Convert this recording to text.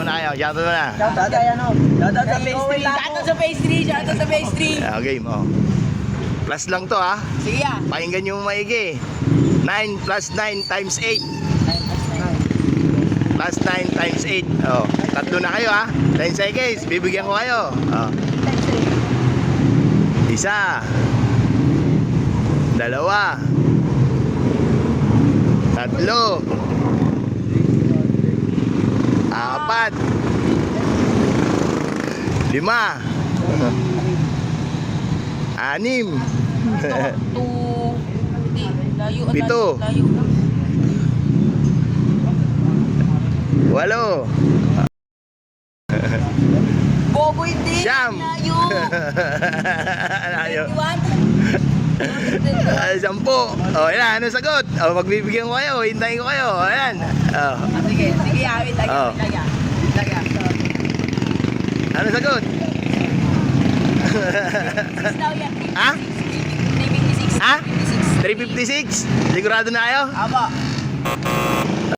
mo na kayo. Shoutout mo na. Shoutout kay ano? Shoutout sa pastry. Shoutout sa pastry. Shoutout sa pastry. Game, oh. Plus lang to, ha. Sige ah. Pakinggan nyo maigi. 9 plus 9 times 8. Plus 9 times 8. Oh, tatlo na kayo, ha. 10 seconds. Bibigyan ko kayo. Oh. Isa. Dalawa. Tatlo. Apat. Lima. Anim. Layo. Pito. Walo. Bobo hindi. Siyam. Layo. Layo. 21. Sampo. O, yan. Ano sagot? O, magbibigyan ko kayo. Hintayin ko kayo. O, yan. O. Sige, sige. Wait lang. Oh. Ano sagot? 6 daw yan. Ha? 356. Ha? 356. 356? Sigurado na kayo? Aba.